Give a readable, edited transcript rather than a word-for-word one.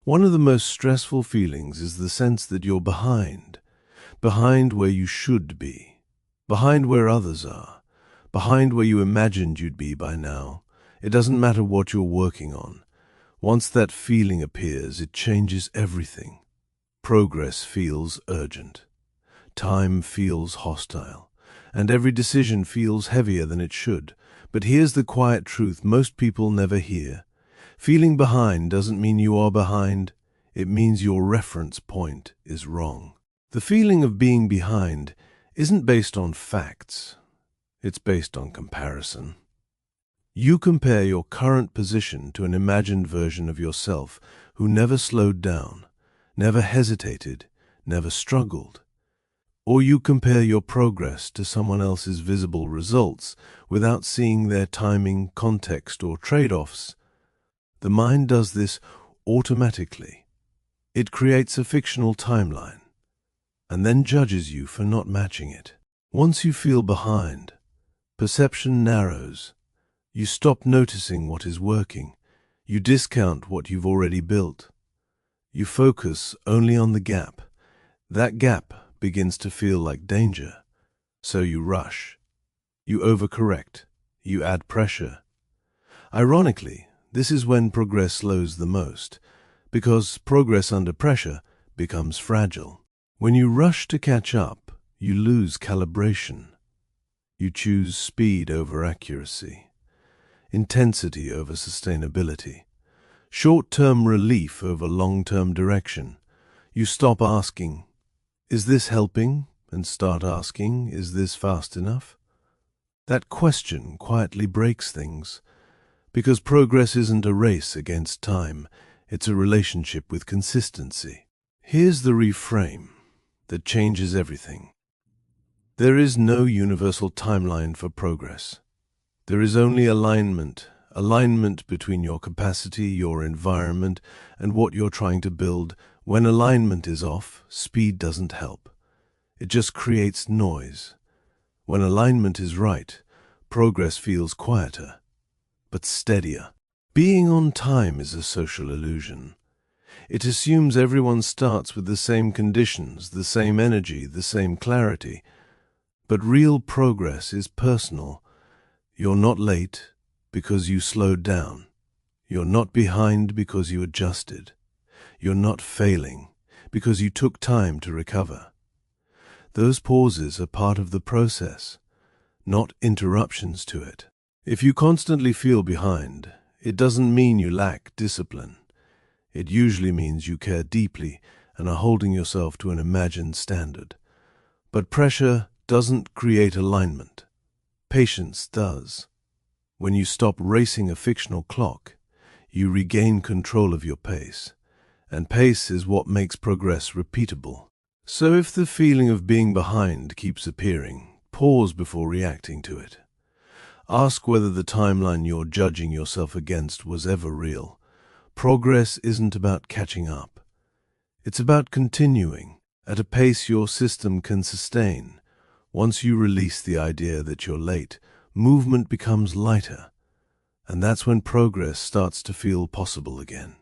One of the most stressful feelings is the sense that you're behind where you should be, behind where others are, behind where you imagined you'd be by now. It doesn't matter what you're working on. Once that feeling appears, it changes everything. Progress feels urgent. Time feels hostile. And every decision feels heavier than it should. But here's the quiet truth most people never hear. Feeling behind doesn't mean you are behind. It means your reference point is wrong. The feeling of being behind isn't based on facts. It's based on comparison. You compare your current position to an imagined version of yourself who never slowed down, never hesitated, never struggled. Or you compare your progress to someone else's visible results without seeing their timing, context, or trade-offs. The mind does this automatically. It creates a fictional timeline and then judges you for not matching it. Once you feel behind, perception narrows. You stop noticing what is working. You discount what you've already built. You focus only on the gap. That gap begins to feel like danger. So you rush. You overcorrect. You add pressure. Ironically, this is when progress slows the most, because progress under pressure becomes fragile. When you rush to catch up, you lose calibration. You choose speed over accuracy, intensity over sustainability, short-term relief over long-term direction. You stop asking, "Is this helping?" and start asking, "Is this fast enough?" That question quietly breaks things, because progress isn't a race against time, it's a relationship with consistency. Here's the reframe that changes everything. There is no universal timeline for progress. There is only alignment between your capacity, your environment, and what you're trying to build. When alignment is off, speed doesn't help. It just creates noise. When alignment is right, progress feels quieter, but steadier. Being on time is a social illusion. It assumes everyone starts with the same conditions, the same energy, the same clarity. But real progress is personal. You're not late because you slowed down. You're not behind because you adjusted. You're not failing because you took time to recover. Those pauses are part of the process, not interruptions to it. If you constantly feel behind, it doesn't mean you lack discipline. It usually means you care deeply and are holding yourself to an imagined standard. But pressure doesn't create alignment. Patience does. When you stop racing a fictional clock, you regain control of your pace. And pace is what makes progress repeatable. So if the feeling of being behind keeps appearing, pause before reacting to it. Ask whether the timeline you're judging yourself against was ever real. Progress isn't about catching up. It's about continuing at a pace your system can sustain. Once you release the idea that you're late, movement becomes lighter, and that's when progress starts to feel possible again.